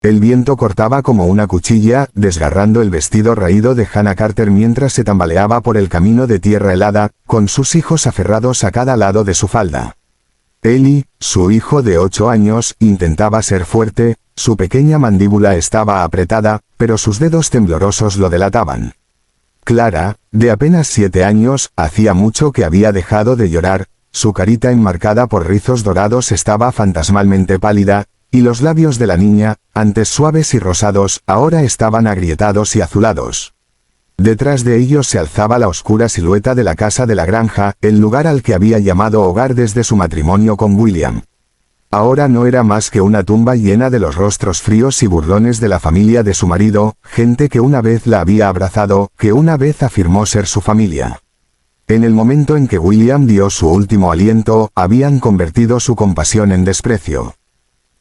El viento cortaba como una cuchilla, desgarrando el vestido raído de Hannah Carter mientras se tambaleaba por el camino de tierra helada, con sus hijos aferrados a cada lado de su falda. Eli, su hijo de 8 años, intentaba ser fuerte, su pequeña mandíbula estaba apretada, pero sus dedos temblorosos lo delataban. Clara, de apenas 7 años, hacía mucho que había dejado de llorar, su carita enmarcada por rizos dorados estaba fantasmalmente pálida, y los labios de la niña, antes suaves y rosados, ahora estaban agrietados y azulados. Detrás de ellos se alzaba la oscura silueta de la casa de la granja, el lugar al que había llamado hogar desde su matrimonio con William. Ahora no era más que una tumba llena de los rostros fríos y burlones de la familia de su marido, gente que una vez la había abrazado, que una vez afirmó ser su familia. En el momento en que William dio su último aliento, habían convertido su compasión en desprecio.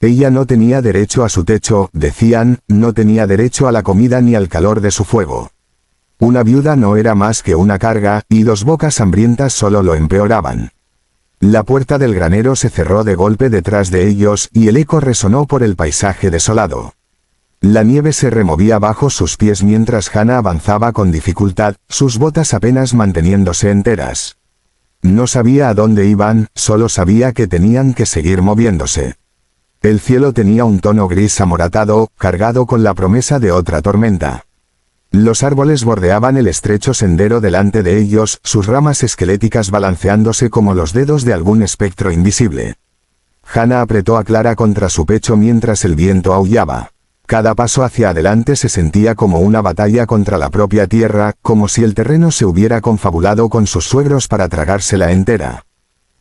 Ella no tenía derecho a su techo, decían, no tenía derecho a la comida ni al calor de su fuego. Una viuda no era más que una carga, y 2 bocas hambrientas solo lo empeoraban. La puerta del granero se cerró de golpe detrás de ellos, y el eco resonó por el paisaje desolado. La nieve se removía bajo sus pies mientras Hannah avanzaba con dificultad, sus botas apenas manteniéndose enteras. No sabía a dónde iban, solo sabía que tenían que seguir moviéndose. El cielo tenía un tono gris amoratado, cargado con la promesa de otra tormenta. Los árboles bordeaban el estrecho sendero delante de ellos, sus ramas esqueléticas balanceándose como los dedos de algún espectro invisible. Hannah apretó a Clara contra su pecho mientras el viento aullaba. Cada paso hacia adelante se sentía como una batalla contra la propia tierra, como si el terreno se hubiera confabulado con sus suegros para tragársela entera.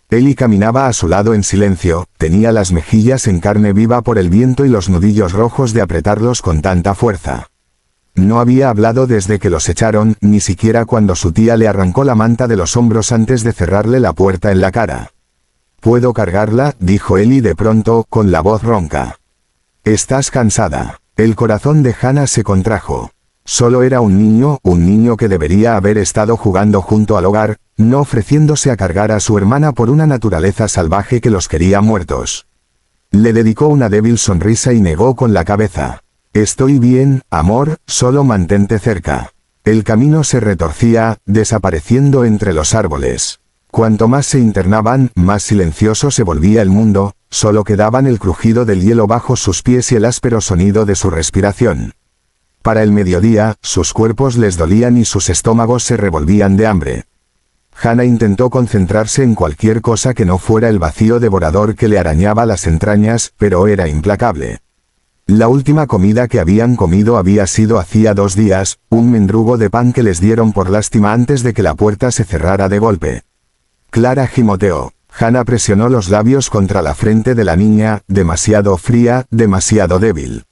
Eli caminaba a su lado en silencio, tenía las mejillas en carne viva por el viento y los nudillos rojos de apretarlos con tanta fuerza. No había hablado desde que los echaron, ni siquiera cuando su tía le arrancó la manta de los hombros antes de cerrarle la puerta en la cara. «¿Puedo cargarla?», dijo Eli de pronto, con la voz ronca. «¿Estás cansada?». El corazón de Hannah se contrajo. Solo era un niño que debería haber estado jugando junto al hogar, no ofreciéndose a cargar a su hermana por una naturaleza salvaje que los quería muertos. Le dedicó una débil sonrisa y negó con la cabeza. «Estoy bien, amor, solo mantente cerca». El camino se retorcía, desapareciendo entre los árboles. Cuanto más se internaban, más silencioso se volvía el mundo, solo quedaban el crujido del hielo bajo sus pies y el áspero sonido de su respiración. Para el mediodía, sus cuerpos les dolían y sus estómagos se revolvían de hambre. Hannah intentó concentrarse en cualquier cosa que no fuera el vacío devorador que le arañaba las entrañas, pero era implacable. La última comida que habían comido había sido hacía 2 días, un mendrugo de pan que les dieron por lástima antes de que la puerta se cerrara de golpe. Clara gimoteó. Hannah presionó los labios contra la frente de la niña, demasiado fría, demasiado débil.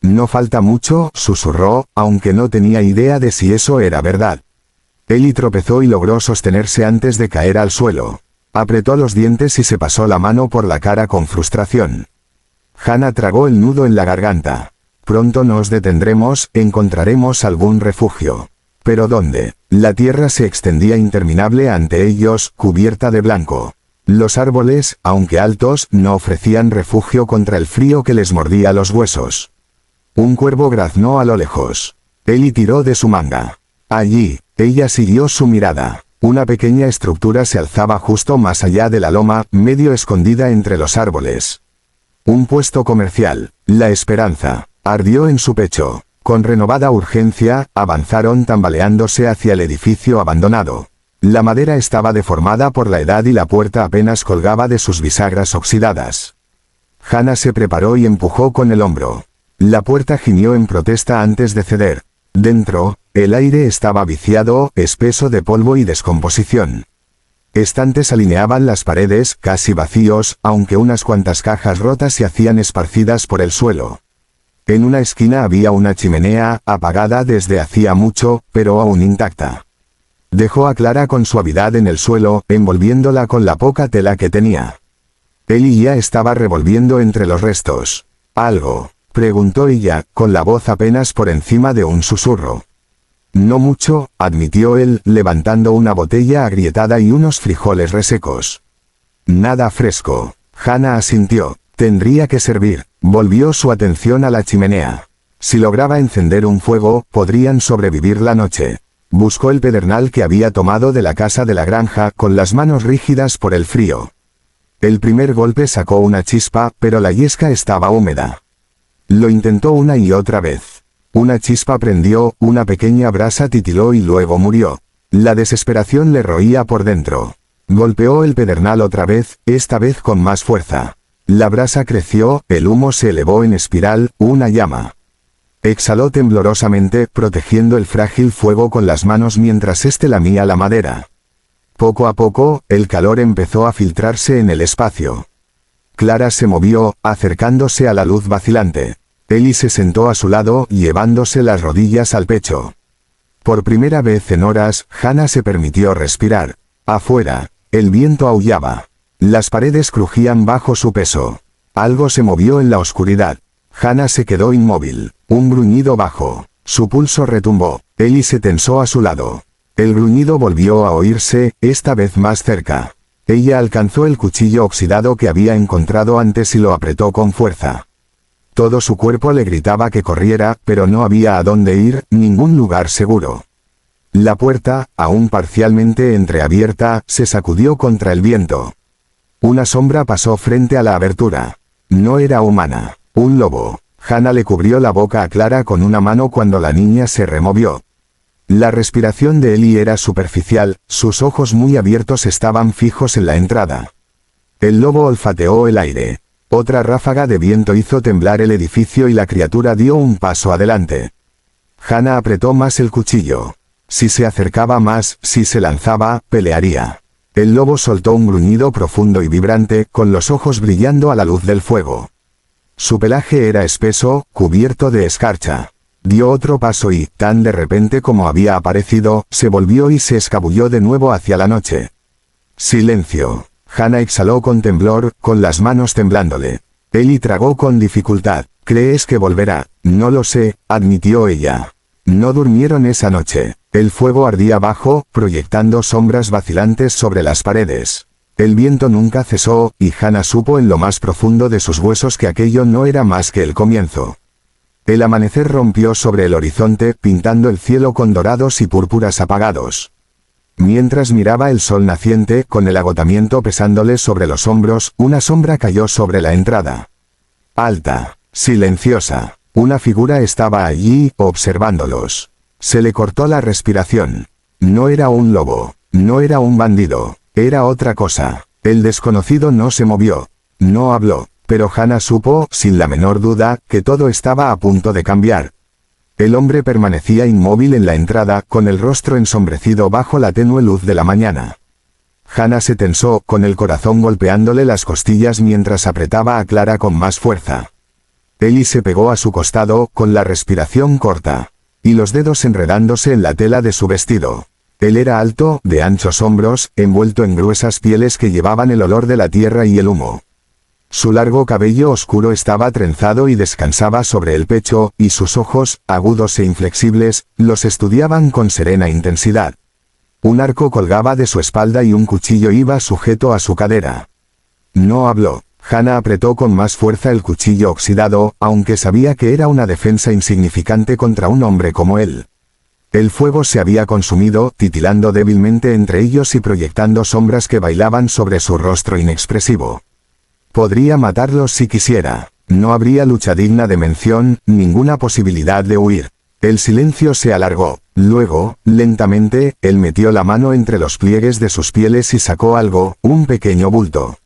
«No falta mucho», susurró, aunque no tenía idea de si eso era verdad. Eli tropezó y logró sostenerse antes de caer al suelo. Apretó los dientes y se pasó la mano por la cara con frustración. Hannah tragó el nudo en la garganta. «Pronto nos detendremos, encontraremos algún refugio». ¿Pero dónde? La tierra se extendía interminable ante ellos, cubierta de blanco. Los árboles, aunque altos, no ofrecían refugio contra el frío que les mordía los huesos. Un cuervo graznó a lo lejos. Eli tiró de su manga. Allí, ella siguió su mirada. Una pequeña estructura se alzaba justo más allá de la loma, medio escondida entre los árboles. Un puesto comercial. La esperanza ardió en su pecho. Con renovada urgencia, avanzaron tambaleándose hacia el edificio abandonado. La madera estaba deformada por la edad y la puerta apenas colgaba de sus bisagras oxidadas. Hannah se preparó y empujó con el hombro. La puerta gimió en protesta antes de ceder. Dentro, el aire estaba viciado, espeso de polvo y descomposición. Estantes alineaban las paredes, casi vacíos, aunque unas cuantas cajas rotas se hacían esparcidas por el suelo. En una esquina había una chimenea, apagada desde hacía mucho, pero aún intacta. Dejó a Clara con suavidad en el suelo, envolviéndola con la poca tela que tenía. Eli ya estaba revolviendo entre los restos. «¿Algo?», preguntó ella, con la voz apenas por encima de un susurro. «No mucho», admitió él, levantando una botella agrietada y unos frijoles resecos. «Nada fresco». Hannah asintió. «Tendría que servir». Volvió su atención a la chimenea. Si lograba encender un fuego, podrían sobrevivir la noche. Buscó el pedernal que había tomado de la casa de la granja con las manos rígidas por el frío. El primer golpe sacó una chispa, pero la yesca estaba húmeda. Lo intentó una y otra vez. Una chispa prendió, una pequeña brasa titiló y luego murió. La desesperación le roía por dentro. Golpeó el pedernal otra vez, esta vez con más fuerza. La brasa creció, el humo se elevó en espiral, una llama. Exhaló temblorosamente, protegiendo el frágil fuego con las manos mientras éste lamía la madera. Poco a poco, el calor empezó a filtrarse en el espacio. Clara se movió, acercándose a la luz vacilante. Ellie se sentó a su lado, llevándose las rodillas al pecho. Por primera vez en horas, Hannah se permitió respirar. Afuera, el viento aullaba. Las paredes crujían bajo su peso. Algo se movió en la oscuridad. Hannah se quedó inmóvil. Un gruñido bajo. Su pulso retumbó. Ellie se tensó a su lado. El gruñido volvió a oírse, esta vez más cerca. Ella alcanzó el cuchillo oxidado que había encontrado antes y lo apretó con fuerza. Todo su cuerpo le gritaba que corriera, pero no había a dónde ir, ningún lugar seguro. La puerta, aún parcialmente entreabierta, se sacudió contra el viento. Una sombra pasó frente a la abertura. No era humana. Un lobo. Hannah le cubrió la boca a Clara con una mano cuando la niña se removió. La respiración de Ellie era superficial, sus ojos muy abiertos estaban fijos en la entrada. El lobo olfateó el aire. Otra ráfaga de viento hizo temblar el edificio y la criatura dio un paso adelante. Hannah apretó más el cuchillo. Si se acercaba más, si se lanzaba, pelearía. El lobo soltó un gruñido profundo y vibrante, con los ojos brillando a la luz del fuego. Su pelaje era espeso, cubierto de escarcha. Dio otro paso y, tan de repente como había aparecido, se volvió y se escabulló de nuevo hacia la noche. Silencio. Hannah exhaló con temblor, con las manos temblándole. Ellie tragó con dificultad. ¿Crees que volverá? No lo sé, admitió ella. No durmieron esa noche. El fuego ardía abajo, proyectando sombras vacilantes sobre las paredes. El viento nunca cesó, y Hannah supo en lo más profundo de sus huesos que aquello no era más que el comienzo. El amanecer rompió sobre el horizonte, pintando el cielo con dorados y púrpuras apagados. Mientras miraba el sol naciente, con el agotamiento pesándole sobre los hombros, una sombra cayó sobre la entrada. Alta, silenciosa. Una figura estaba allí, observándolos. Se le cortó la respiración. No era un lobo, no era un bandido, era otra cosa. El desconocido no se movió. No habló, pero Hannah supo, sin la menor duda, que todo estaba a punto de cambiar. El hombre permanecía inmóvil en la entrada, con el rostro ensombrecido bajo la tenue luz de la mañana. Hannah se tensó, con el corazón golpeándole las costillas mientras apretaba a Clara con más fuerza. Ellie se pegó a su costado, con la respiración corta, y los dedos enredándose en la tela de su vestido. Él era alto, de anchos hombros, envuelto en gruesas pieles que llevaban el olor de la tierra y el humo. Su largo cabello oscuro estaba trenzado y descansaba sobre el pecho, y sus ojos, agudos e inflexibles, los estudiaban con serena intensidad. Un arco colgaba de su espalda y un cuchillo iba sujeto a su cadera. No habló. Hannah apretó con más fuerza el cuchillo oxidado, aunque sabía que era una defensa insignificante contra un hombre como él. El fuego se había consumido, titilando débilmente entre ellos y proyectando sombras que bailaban sobre su rostro inexpresivo. Podría matarlos si quisiera. No habría lucha digna de mención, ninguna posibilidad de huir. El silencio se alargó. Luego, lentamente, él metió la mano entre los pliegues de sus pieles y sacó algo, un pequeño bulto.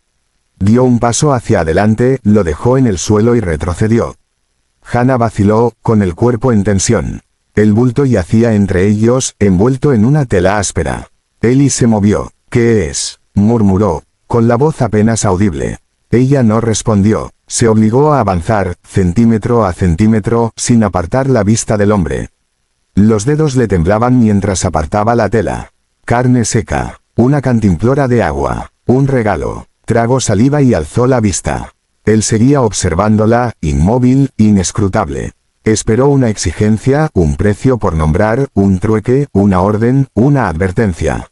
Dio un paso hacia adelante, lo dejó en el suelo y retrocedió. Hannah vaciló, con el cuerpo en tensión. El bulto yacía entre ellos, envuelto en una tela áspera. Ellie se movió. ¿Qué es?, murmuró, con la voz apenas audible. Ella no respondió. Se obligó a avanzar, centímetro a centímetro, sin apartar la vista del hombre. Los dedos le temblaban mientras apartaba la tela. Carne seca, una cantimplora de agua, un regalo. Tragó saliva y alzó la vista. Él seguía observándola, inmóvil, inescrutable. Esperó una exigencia, un precio por nombrar, un trueque, una orden, una advertencia.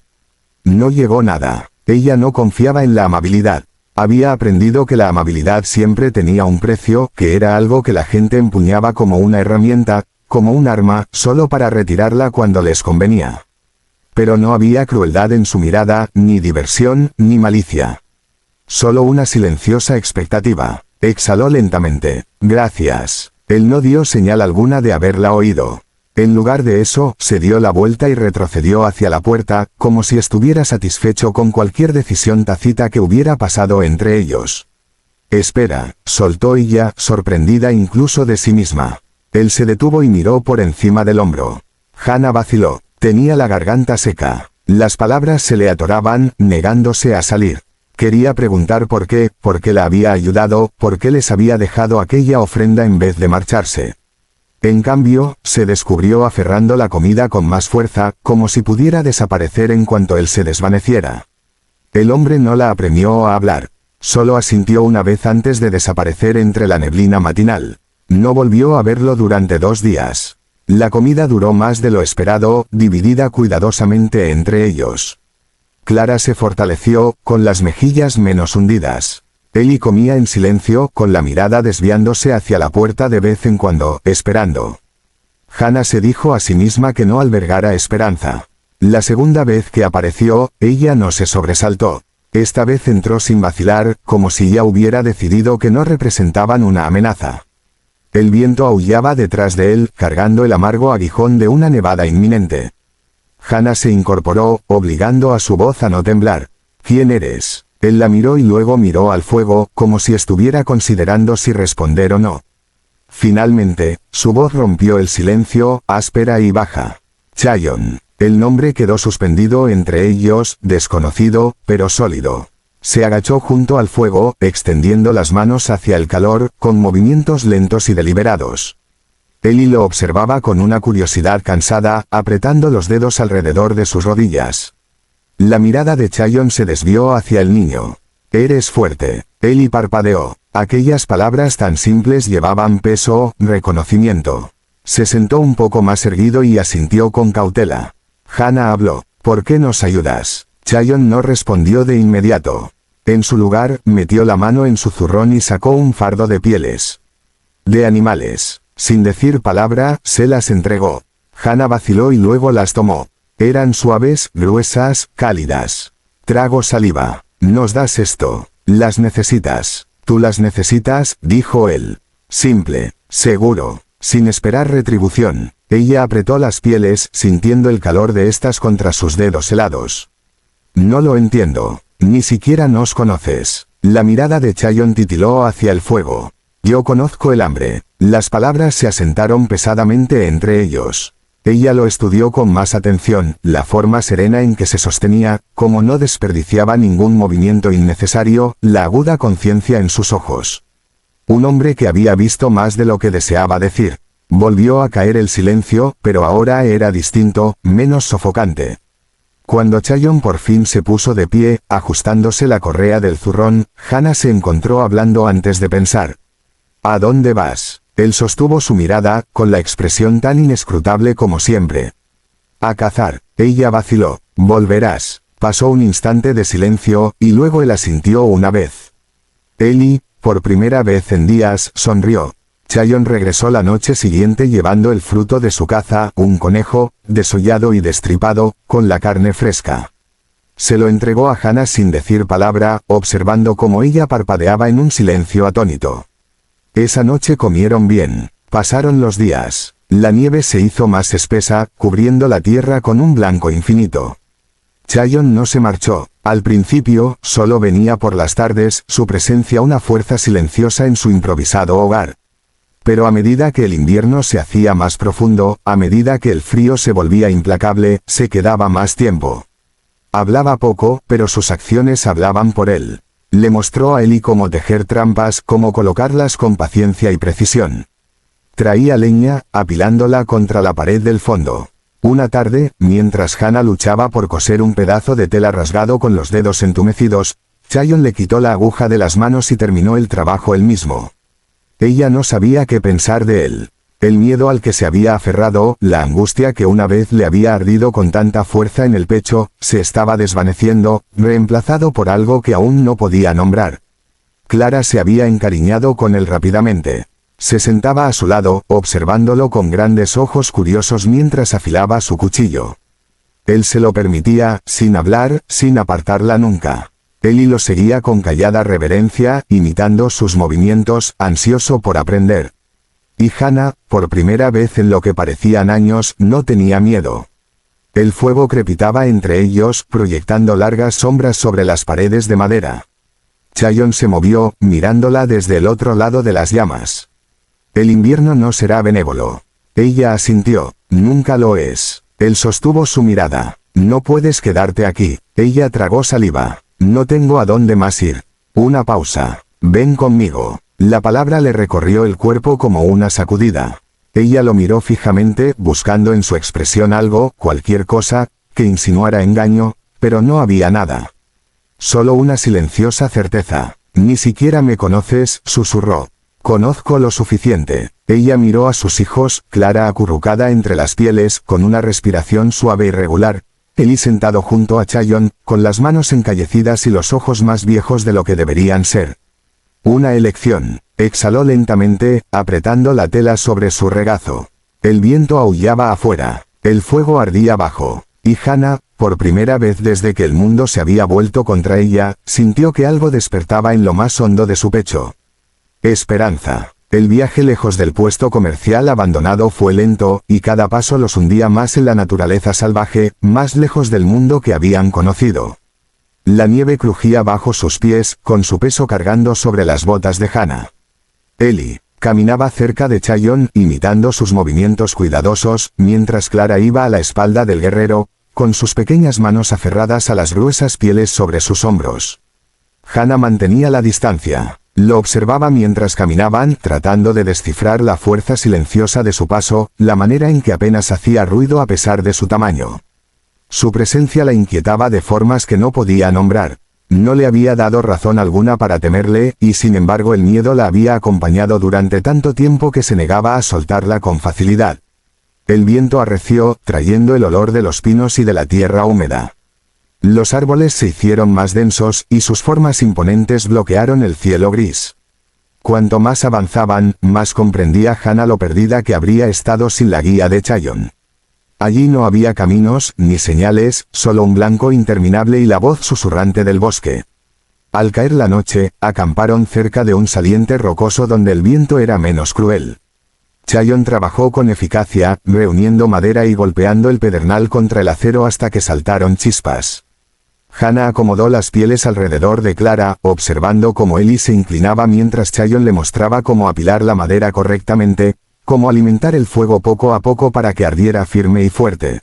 No llegó nada. Ella no confiaba en la amabilidad. Había aprendido que la amabilidad siempre tenía un precio, que era algo que la gente empuñaba como una herramienta, como un arma, solo para retirarla cuando les convenía. Pero no había crueldad en su mirada, ni diversión, ni malicia. Solo una silenciosa expectativa. Exhaló lentamente. Gracias. Él no dio señal alguna de haberla oído. En lugar de eso, se dio la vuelta y retrocedió hacia la puerta, como si estuviera satisfecho con cualquier decisión tácita que hubiera pasado entre ellos. Espera, soltó ella, sorprendida incluso de sí misma. Él se detuvo y miró por encima del hombro. Hannah vaciló. Tenía la garganta seca. Las palabras se le atoraban, negándose a salir. Quería preguntar por qué la había ayudado, por qué les había dejado aquella ofrenda en vez de marcharse. En cambio, se descubrió aferrando la comida con más fuerza, como si pudiera desaparecer en cuanto él se desvaneciera. El hombre no la apremió a hablar. Solo asintió una vez antes de desaparecer entre la neblina matinal. No volvió a verlo durante 2 días. La comida duró más de lo esperado, dividida cuidadosamente entre ellos. Clara se fortaleció, con las mejillas menos hundidas. Ellie comía en silencio, con la mirada desviándose hacia la puerta de vez en cuando, esperando. Hannah se dijo a sí misma que no albergara esperanza. La segunda vez que apareció, ella no se sobresaltó. Esta vez entró sin vacilar, como si ya hubiera decidido que no representaban una amenaza. El viento aullaba detrás de él, cargando el amargo aguijón de una nevada inminente. Hannah se incorporó, obligando a su voz a no temblar. ¿Quién eres? Él la miró y luego miró al fuego, como si estuviera considerando si responder o no. Finalmente, su voz rompió el silencio, áspera y baja. Chayon. El nombre quedó suspendido entre ellos, desconocido, pero sólido. Se agachó junto al fuego, extendiendo las manos hacia el calor, con movimientos lentos y deliberados. Ellie lo observaba con una curiosidad cansada, apretando los dedos alrededor de sus rodillas. La mirada de Chayon se desvió hacia el niño. Eres fuerte. Ellie parpadeó. Aquellas palabras tan simples llevaban peso, reconocimiento. Se sentó un poco más erguido y asintió con cautela. Hannah habló. ¿Por qué nos ayudas? Chayon no respondió de inmediato. En su lugar, metió la mano en su zurrón y sacó un fardo de pieles. De animales. Sin decir palabra, se las entregó. Hannah vaciló y luego las tomó. Eran suaves, gruesas, cálidas. Trago saliva. ¿Nos das esto? Las necesitas. Tú las necesitas, dijo él. Simple, seguro, sin esperar retribución. Ella apretó las pieles, sintiendo el calor de estas contra sus dedos helados. No lo entiendo. Ni siquiera nos conoces. La mirada de Chayon titiló hacia el fuego. Yo conozco el hambre. Las palabras se asentaron pesadamente entre ellos. Ella lo estudió con más atención, la forma serena en que se sostenía, como no desperdiciaba ningún movimiento innecesario, la aguda conciencia en sus ojos. Un hombre que había visto más de lo que deseaba decir. Volvió a caer el silencio, pero ahora era distinto, menos sofocante. Cuando Chayon por fin se puso de pie, ajustándose la correa del zurrón, Hannah se encontró hablando antes de pensar. ¿A dónde vas? Él sostuvo su mirada, con la expresión tan inescrutable como siempre. A cazar. Ella vaciló. Volverás. Pasó un instante de silencio, y luego él asintió una vez. Ellie, por primera vez en días, sonrió. Chayon regresó la noche siguiente llevando el fruto de su caza, un conejo, desollado y destripado, con la carne fresca. Se lo entregó a Hannah sin decir palabra, observando cómo ella parpadeaba en un silencio atónito. Esa noche comieron bien. Pasaron los días. La nieve se hizo más espesa, cubriendo la tierra con un blanco infinito. Chayon no se marchó. Al principio, solo venía por las tardes, su presencia una fuerza silenciosa en su improvisado hogar. Pero a medida que el invierno se hacía más profundo, a medida que el frío se volvía implacable, se quedaba más tiempo. Hablaba poco, pero sus acciones hablaban por él. Le mostró a Ellie cómo tejer trampas, cómo colocarlas con paciencia y precisión. Traía leña, apilándola contra la pared del fondo. Una tarde, mientras Hannah luchaba por coser un pedazo de tela rasgado con los dedos entumecidos, Chayon le quitó la aguja de las manos y terminó el trabajo él mismo. Ella no sabía qué pensar de él. El miedo al que se había aferrado, la angustia que una vez le había ardido con tanta fuerza en el pecho, se estaba desvaneciendo, reemplazado por algo que aún no podía nombrar. Clara se había encariñado con él rápidamente. Se sentaba a su lado, observándolo con grandes ojos curiosos mientras afilaba su cuchillo. Él se lo permitía, sin hablar, sin apartarla nunca. Eli lo seguía con callada reverencia, imitando sus movimientos, ansioso por aprender. Y Hannah, por primera vez en lo que parecían años, no tenía miedo. El fuego crepitaba entre ellos, proyectando largas sombras sobre las paredes de madera. Chayon se movió, mirándola desde el otro lado de las llamas. El invierno no será benévolo. Ella asintió. Nunca lo es. Él sostuvo su mirada. No puedes quedarte aquí. Ella tragó saliva. No tengo a dónde más ir. Una pausa. Ven conmigo. La palabra le recorrió el cuerpo como una sacudida. Ella lo miró fijamente, buscando en su expresión algo, cualquier cosa, que insinuara engaño, pero no había nada. Solo una silenciosa certeza. Ni siquiera me conoces, susurró. Conozco lo suficiente. Ella miró a sus hijos, Clara acurrucada entre las pieles, con una respiración suave y regular. Eli sentado junto a Chayon, con las manos encallecidas y los ojos más viejos de lo que deberían ser. Una elección. Exhaló lentamente, apretando la tela sobre su regazo. El viento aullaba afuera. El fuego ardía abajo. Y Hannah, por primera vez desde que el mundo se había vuelto contra ella, sintió que algo despertaba en lo más hondo de su pecho. Esperanza. El viaje lejos del puesto comercial abandonado fue lento, y cada paso los hundía más en la naturaleza salvaje, más lejos del mundo que habían conocido. La nieve crujía bajo sus pies, con su peso cargando sobre las botas de Hannah. Eli caminaba cerca de Chayon, imitando sus movimientos cuidadosos, mientras Clara iba a la espalda del guerrero, con sus pequeñas manos aferradas a las gruesas pieles sobre sus hombros. Hannah mantenía la distancia. Lo observaba mientras caminaban, tratando de descifrar la fuerza silenciosa de su paso, la manera en que apenas hacía ruido a pesar de su tamaño. Su presencia la inquietaba de formas que no podía nombrar. No le había dado razón alguna para temerle, y sin embargo el miedo la había acompañado durante tanto tiempo que se negaba a soltarla con facilidad. El viento arreció, trayendo el olor de los pinos y de la tierra húmeda. Los árboles se hicieron más densos, y sus formas imponentes bloquearon el cielo gris. Cuanto más avanzaban, más comprendía Hannah lo perdida que habría estado sin la guía de Chayon. Allí no había caminos, ni señales, solo un blanco interminable y la voz susurrante del bosque. Al caer la noche, acamparon cerca de un saliente rocoso donde el viento era menos cruel. Chayon trabajó con eficacia, reuniendo madera y golpeando el pedernal contra el acero hasta que saltaron chispas. Hannah acomodó las pieles alrededor de Clara, observando cómo Eli se inclinaba mientras Chayon le mostraba cómo apilar la madera correctamente, cómo alimentar el fuego poco a poco para que ardiera firme y fuerte.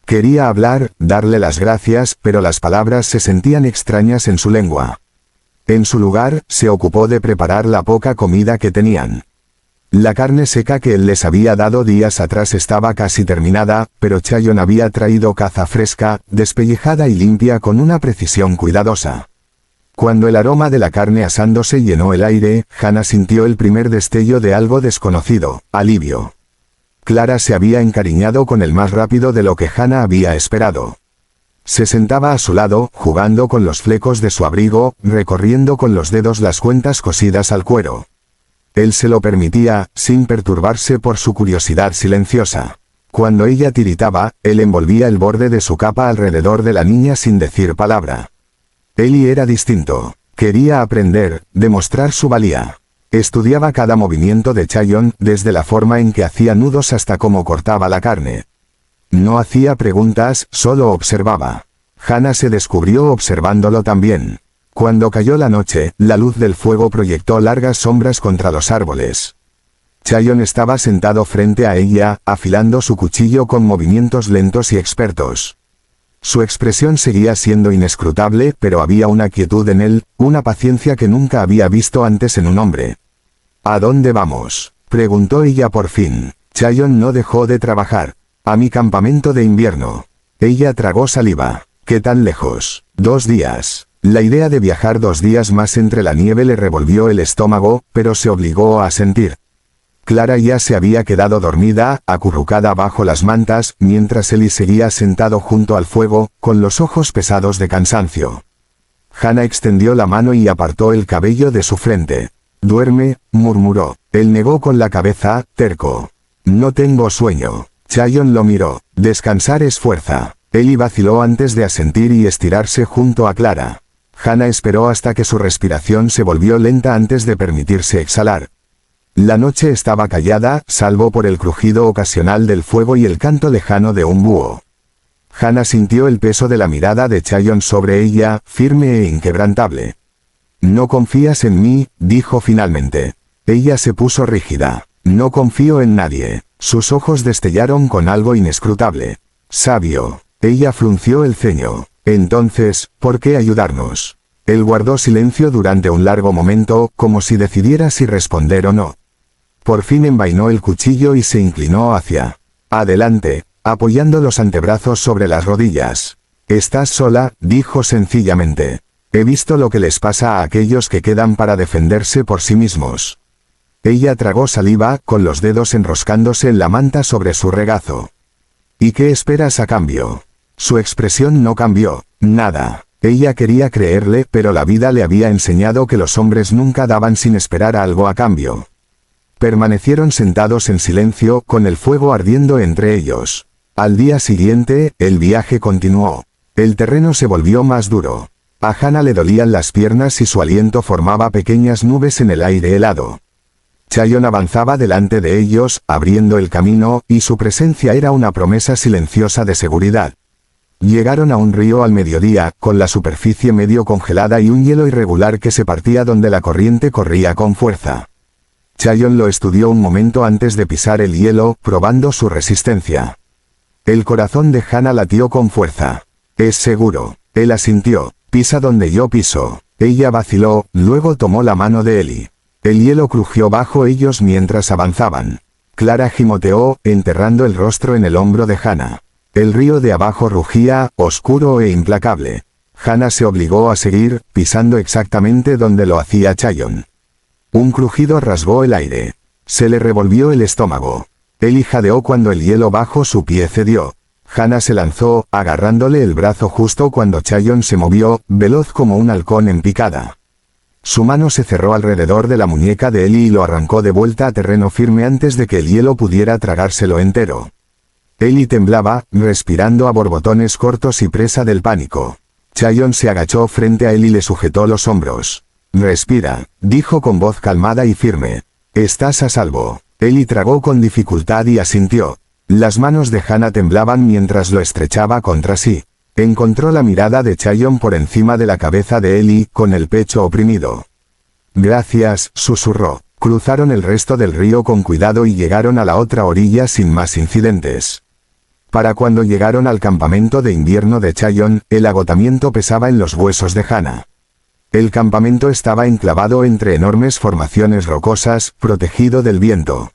Quería hablar, darle las gracias, pero las palabras se sentían extrañas en su lengua. En su lugar, se ocupó de preparar la poca comida que tenían. La carne seca que él les había dado días atrás estaba casi terminada, pero Chayon había traído caza fresca, despellejada y limpia con una precisión cuidadosa. Cuando el aroma de la carne asándose llenó el aire, Hannah sintió el primer destello de algo desconocido, alivio. Clara se había encariñado con él más rápido de lo que Hannah había esperado. Se sentaba a su lado, jugando con los flecos de su abrigo, recorriendo con los dedos las cuentas cosidas al cuero. Él se lo permitía, sin perturbarse por su curiosidad silenciosa. Cuando ella tiritaba, él envolvía el borde de su capa alrededor de la niña sin decir palabra. Eli era distinto. Quería aprender, demostrar su valía. Estudiaba cada movimiento de Chayon, desde la forma en que hacía nudos hasta cómo cortaba la carne. No hacía preguntas, solo observaba. Hannah se descubrió observándolo también. Cuando cayó la noche, la luz del fuego proyectó largas sombras contra los árboles. Chayon estaba sentado frente a ella, afilando su cuchillo con movimientos lentos y expertos. Su expresión seguía siendo inescrutable, pero había una quietud en él, una paciencia que nunca había visto antes en un hombre. ¿A dónde vamos?, preguntó ella por fin. Chayon no dejó de trabajar. A mi campamento de invierno. Ella tragó saliva. ¿Qué tan lejos? 2 días. La idea de viajar 2 días más entre la nieve le revolvió el estómago, pero se obligó a asentir. Clara ya se había quedado dormida, acurrucada bajo las mantas, mientras Eli seguía sentado junto al fuego, con los ojos pesados de cansancio. Hana extendió la mano y apartó el cabello de su frente. «Duerme», murmuró. Él negó con la cabeza, terco. «No tengo sueño». Chaeyoung lo miró. «Descansar es fuerza». Ellie vaciló antes de asentir y estirarse junto a Clara. Hana esperó hasta que su respiración se volvió lenta antes de permitirse exhalar. La noche estaba callada, salvo por el crujido ocasional del fuego y el canto lejano de un búho. Hana sintió el peso de la mirada de Chaeyoung sobre ella, firme e inquebrantable. «No confías en mí», dijo finalmente. Ella se puso rígida. «No confío en nadie». Sus ojos destellaron con algo inescrutable. «Sabio». Ella frunció el ceño. «Entonces, ¿por qué ayudarnos?» Él guardó silencio durante un largo momento, como si decidiera si responder o no. Por fin envainó el cuchillo y se inclinó hacia adelante, apoyando los antebrazos sobre las rodillas. «¿Estás sola?», dijo sencillamente. «He visto lo que les pasa a aquellos que quedan para defenderse por sí mismos». Ella tragó saliva, con los dedos enroscándose en la manta sobre su regazo. «¿Y qué esperas a cambio?» Su expresión no cambió. Nada. Ella quería creerle, pero la vida le había enseñado que los hombres nunca daban sin esperar algo a cambio. Permanecieron sentados en silencio, con el fuego ardiendo entre ellos. Al día siguiente, el viaje continuó. El terreno se volvió más duro. A Hana le dolían las piernas y su aliento formaba pequeñas nubes en el aire helado. Chaeyoung avanzaba delante de ellos, abriendo el camino, y su presencia era una promesa silenciosa de seguridad. Llegaron a un río al mediodía, con la superficie medio congelada y un hielo irregular que se partía donde la corriente corría con fuerza. Chaeyoung lo estudió un momento antes de pisar el hielo, probando su resistencia. El corazón de Hana latió con fuerza. «Es seguro». Él asintió. «Pisa donde yo piso». Ella vaciló, luego tomó la mano de Ellie. El hielo crujió bajo ellos mientras avanzaban. Clara gimoteó, enterrando el rostro en el hombro de Hana. El río de abajo rugía, oscuro e implacable. Hana se obligó a seguir, pisando exactamente donde lo hacía Chaeyoung. Un crujido rasgó el aire. Se le revolvió el estómago. Ellie jadeó cuando el hielo bajo su pie cedió. Hana se lanzó, agarrándole el brazo justo cuando Chaeyoung se movió, veloz como un halcón en picada. Su mano se cerró alrededor de la muñeca de Ellie y lo arrancó de vuelta a terreno firme antes de que el hielo pudiera tragárselo entero. Ellie temblaba, respirando a borbotones cortos y presa del pánico. Chaeyoung se agachó frente a él y le sujetó los hombros. «Respira», dijo con voz calmada y firme. «Estás a salvo». Ellie tragó con dificultad y asintió. Las manos de Hana temblaban mientras lo estrechaba contra sí. Encontró la mirada de Chaeyoung por encima de la cabeza de Ellie, con el pecho oprimido. «Gracias», susurró. Cruzaron el resto del río con cuidado y llegaron a la otra orilla sin más incidentes. Para cuando llegaron al campamento de invierno de Chaeyoung, el agotamiento pesaba en los huesos de Hana. El campamento estaba enclavado entre enormes formaciones rocosas, protegido del viento.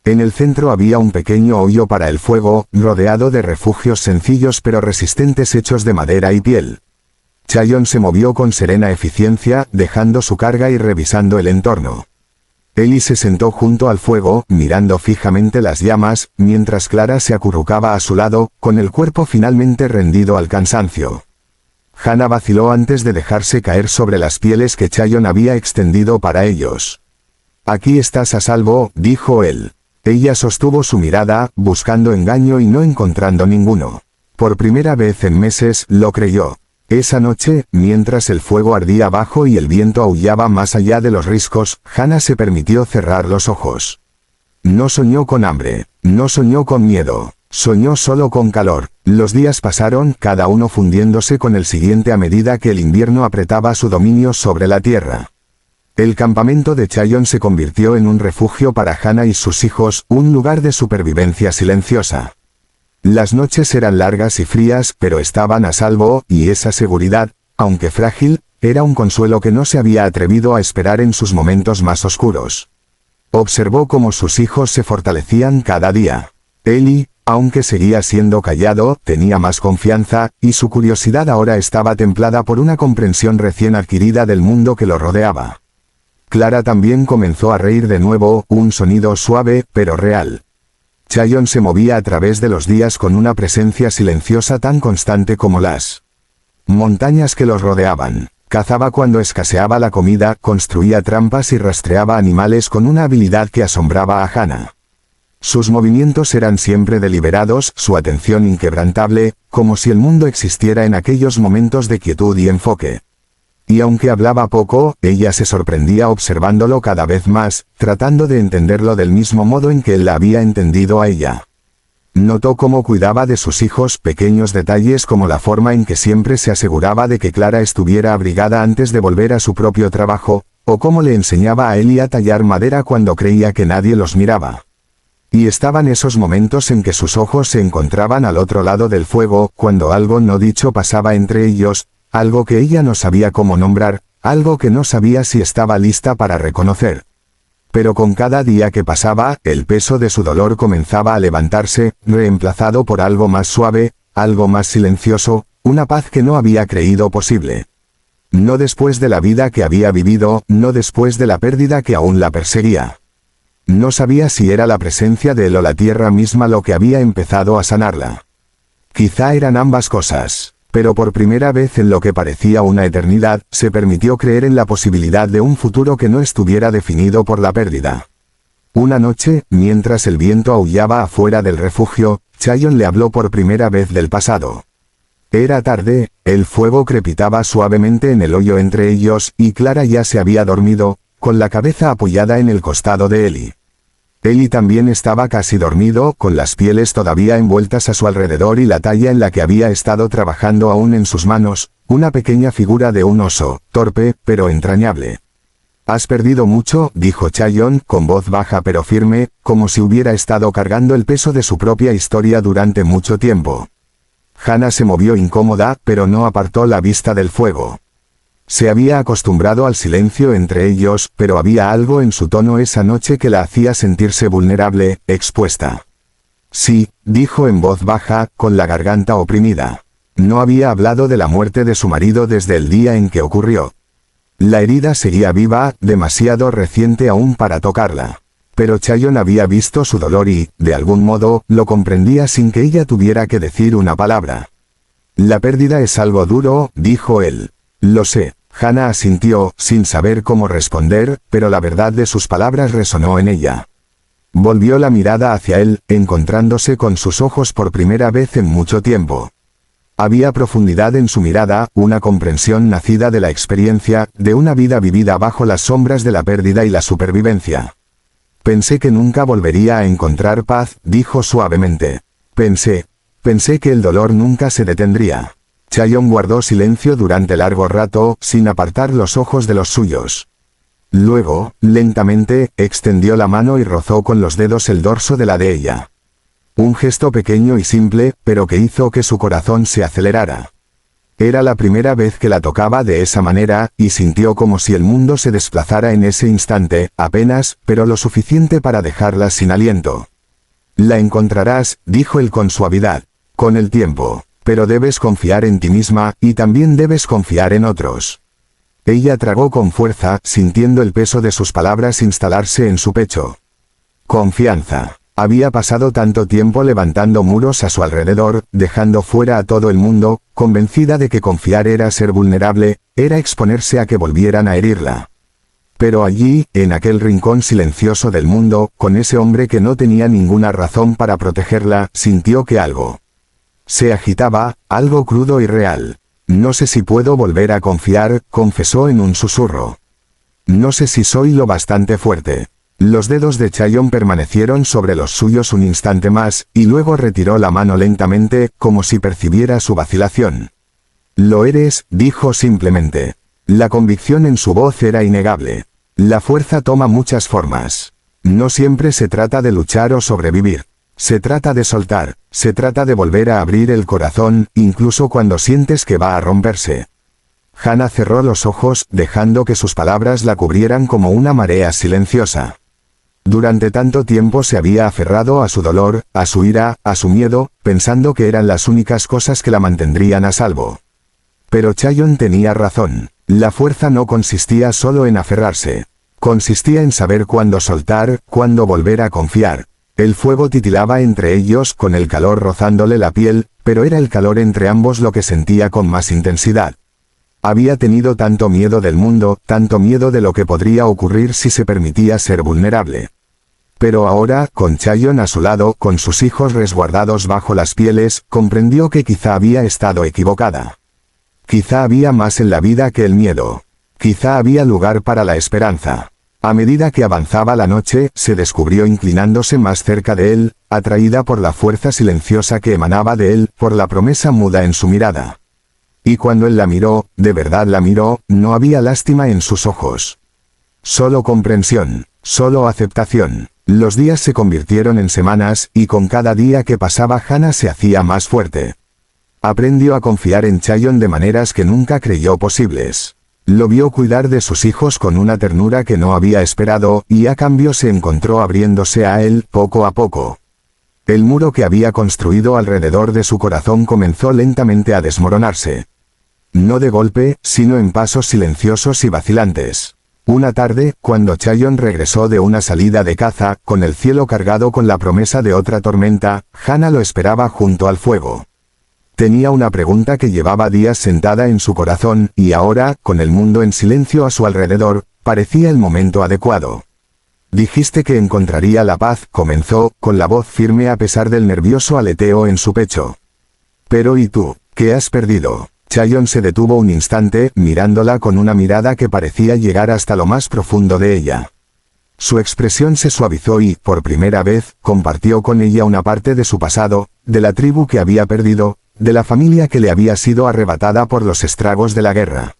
En el centro había un pequeño hoyo para el fuego, rodeado de refugios sencillos pero resistentes hechos de madera y piel. Chaeyoung se movió con serena eficiencia, dejando su carga y revisando el entorno. Ellie se sentó junto al fuego, mirando fijamente las llamas, mientras Clara se acurrucaba a su lado, con el cuerpo finalmente rendido al cansancio. Hana vaciló antes de dejarse caer sobre las pieles que Chaeyoung había extendido para ellos. «Aquí estás a salvo», dijo él. Ella sostuvo su mirada, buscando engaño y no encontrando ninguno. Por primera vez en meses, lo creyó. Esa noche, mientras el fuego ardía abajo y el viento aullaba más allá de los riscos, Hana se permitió cerrar los ojos. No soñó con hambre, no soñó con miedo, soñó solo con calor. Los días pasaron, cada uno fundiéndose con el siguiente a medida que el invierno apretaba su dominio sobre la tierra. El campamento de Chaeyoung se convirtió en un refugio para Hana y sus hijos, un lugar de supervivencia silenciosa. Las noches eran largas y frías, pero estaban a salvo, y esa seguridad, aunque frágil, era un consuelo que no se había atrevido a esperar en sus momentos más oscuros. Observó cómo sus hijos se fortalecían cada día. Ellie, aunque seguía siendo callado, tenía más confianza, y su curiosidad ahora estaba templada por una comprensión recién adquirida del mundo que lo rodeaba. Clara también comenzó a reír de nuevo, un sonido suave, pero real. Chaeyoung se movía a través de los días con una presencia silenciosa tan constante como las montañas que los rodeaban. Cazaba cuando escaseaba la comida, construía trampas y rastreaba animales con una habilidad que asombraba a Hana. Sus movimientos eran siempre deliberados, su atención inquebrantable, como si el mundo existiera en aquellos momentos de quietud y enfoque. Y aunque hablaba poco, ella se sorprendía observándolo cada vez más, tratando de entenderlo del mismo modo en que él la había entendido a ella. Notó cómo cuidaba de sus hijos, pequeños detalles como la forma en que siempre se aseguraba de que Clara estuviera abrigada antes de volver a su propio trabajo, o cómo le enseñaba a Ellie a tallar madera cuando creía que nadie los miraba. Y estaban esos momentos en que sus ojos se encontraban al otro lado del fuego, cuando algo no dicho pasaba entre ellos, algo que ella no sabía cómo nombrar, algo que no sabía si estaba lista para reconocer. Pero con cada día que pasaba, el peso de su dolor comenzaba a levantarse, reemplazado por algo más suave, algo más silencioso, una paz que no había creído posible. No después de la vida que había vivido, no después de la pérdida que aún la perseguía. No sabía si era la presencia de él o la tierra misma lo que había empezado a sanarla. Quizá eran ambas cosas. Pero por primera vez en lo que parecía una eternidad, se permitió creer en la posibilidad de un futuro que no estuviera definido por la pérdida. Una noche, mientras el viento aullaba afuera del refugio, Chayon le habló por primera vez del pasado. Era tarde, el fuego crepitaba suavemente en el hoyo entre ellos, y Clara ya se había dormido, con la cabeza apoyada en el costado de Ellie. Ellie también estaba casi dormido, con las pieles todavía envueltas a su alrededor y la talla en la que había estado trabajando aún en sus manos, una pequeña figura de un oso, torpe, pero entrañable. «Has perdido mucho», dijo Chayon, con voz baja pero firme, como si hubiera estado cargando el peso de su propia historia durante mucho tiempo. Hana se movió incómoda, pero no apartó la vista del fuego. Se había acostumbrado al silencio entre ellos, pero había algo en su tono esa noche que la hacía sentirse vulnerable, expuesta. «Sí», dijo en voz baja, con la garganta oprimida. No había hablado de la muerte de su marido desde el día en que ocurrió. La herida seguía viva, demasiado reciente aún para tocarla. Pero Chayon había visto su dolor y, de algún modo, lo comprendía sin que ella tuviera que decir una palabra. «La pérdida es algo duro», dijo él. «Lo sé». Hana asintió, sin saber cómo responder, pero la verdad de sus palabras resonó en ella. Volvió la mirada hacia él, encontrándose con sus ojos por primera vez en mucho tiempo. Había profundidad en su mirada, una comprensión nacida de la experiencia, de una vida vivida bajo las sombras de la pérdida y la supervivencia. «Pensé que nunca volvería a encontrar paz», dijo suavemente. Pensé que el dolor nunca se detendría». Chayon guardó silencio durante largo rato, sin apartar los ojos de los suyos. Luego, lentamente, extendió la mano y rozó con los dedos el dorso de la de ella. Un gesto pequeño y simple, pero que hizo que su corazón se acelerara. Era la primera vez que la tocaba de esa manera, y sintió como si el mundo se desplazara en ese instante, apenas, pero lo suficiente para dejarla sin aliento. «La encontrarás», dijo él con suavidad, «con el tiempo. Pero debes confiar en ti misma, y también debes confiar en otros». Ella tragó con fuerza, sintiendo el peso de sus palabras instalarse en su pecho. Confianza. Había pasado tanto tiempo levantando muros a su alrededor, dejando fuera a todo el mundo, convencida de que confiar era ser vulnerable, era exponerse a que volvieran a herirla. Pero allí, en aquel rincón silencioso del mundo, con ese hombre que no tenía ninguna razón para protegerla, sintió que algo se agitaba, algo crudo y real. «No sé si puedo volver a confiar», confesó en un susurro. «No sé si soy lo bastante fuerte». Los dedos de Chayon permanecieron sobre los suyos un instante más, y luego retiró la mano lentamente, como si percibiera su vacilación. «Lo eres», dijo simplemente. La convicción en su voz era innegable. «La fuerza toma muchas formas. No siempre se trata de luchar o sobrevivir. Se trata de soltar, se trata de volver a abrir el corazón, incluso cuando sientes que va a romperse». Hana cerró los ojos, dejando que sus palabras la cubrieran como una marea silenciosa. Durante tanto tiempo se había aferrado a su dolor, a su ira, a su miedo, pensando que eran las únicas cosas que la mantendrían a salvo. Pero Chayon tenía razón. La fuerza no consistía solo en aferrarse. Consistía en saber cuándo soltar, cuándo volver a confiar. El fuego titilaba entre ellos con el calor rozándole la piel, pero era el calor entre ambos lo que sentía con más intensidad. Había tenido tanto miedo del mundo, tanto miedo de lo que podría ocurrir si se permitía ser vulnerable. Pero ahora, con Chaeyoung a su lado, con sus hijos resguardados bajo las pieles, comprendió que quizá había estado equivocada. Quizá había más en la vida que el miedo. Quizá había lugar para la esperanza. A medida que avanzaba la noche, se descubrió inclinándose más cerca de él, atraída por la fuerza silenciosa que emanaba de él, por la promesa muda en su mirada. Y cuando él la miró, de verdad la miró, no había lástima en sus ojos. Solo comprensión, solo aceptación. Los días se convirtieron en semanas, y con cada día que pasaba Hana se hacía más fuerte. Aprendió a confiar en Chaeyoung de maneras que nunca creyó posibles. Lo vio cuidar de sus hijos con una ternura que no había esperado, y a cambio se encontró abriéndose a él, poco a poco. El muro que había construido alrededor de su corazón comenzó lentamente a desmoronarse. No de golpe, sino en pasos silenciosos y vacilantes. Una tarde, cuando Chaeyoung regresó de una salida de caza, con el cielo cargado con la promesa de otra tormenta, Hana lo esperaba junto al fuego. Tenía una pregunta que llevaba días sentada en su corazón, y ahora, con el mundo en silencio a su alrededor, parecía el momento adecuado. Dijiste que encontraría la paz, comenzó, con la voz firme a pesar del nervioso aleteo en su pecho. Pero ¿y tú? ¿Qué has perdido? Chaeyoung se detuvo un instante, mirándola con una mirada que parecía llegar hasta lo más profundo de ella. Su expresión se suavizó y, por primera vez, compartió con ella una parte de su pasado, de la tribu que había perdido, de la familia que le había sido arrebatada por los estragos de la guerra.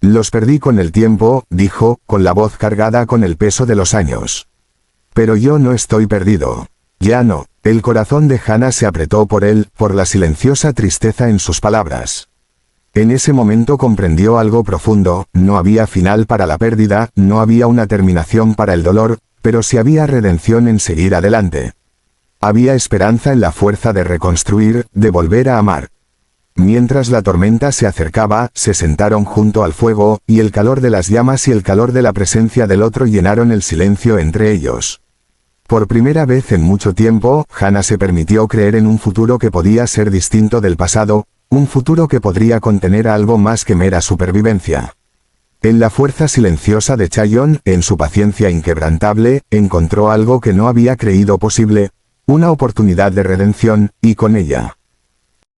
Los perdí con el tiempo, dijo, con la voz cargada con el peso de los años. Pero yo no estoy perdido. Ya no. El corazón de Hana se apretó por él, por la silenciosa tristeza en sus palabras. En ese momento comprendió algo profundo, no había final para la pérdida, no había una terminación para el dolor, pero sí había redención en seguir adelante. Había esperanza en la fuerza de reconstruir, de volver a amar. Mientras la tormenta se acercaba, se sentaron junto al fuego, y el calor de las llamas y el calor de la presencia del otro llenaron el silencio entre ellos. Por primera vez en mucho tiempo, Hana se permitió creer en un futuro que podía ser distinto del pasado, un futuro que podría contener algo más que mera supervivencia. En la fuerza silenciosa de Chaeyoung, en su paciencia inquebrantable, encontró algo que no había creído posible, una oportunidad de redención, y con ella,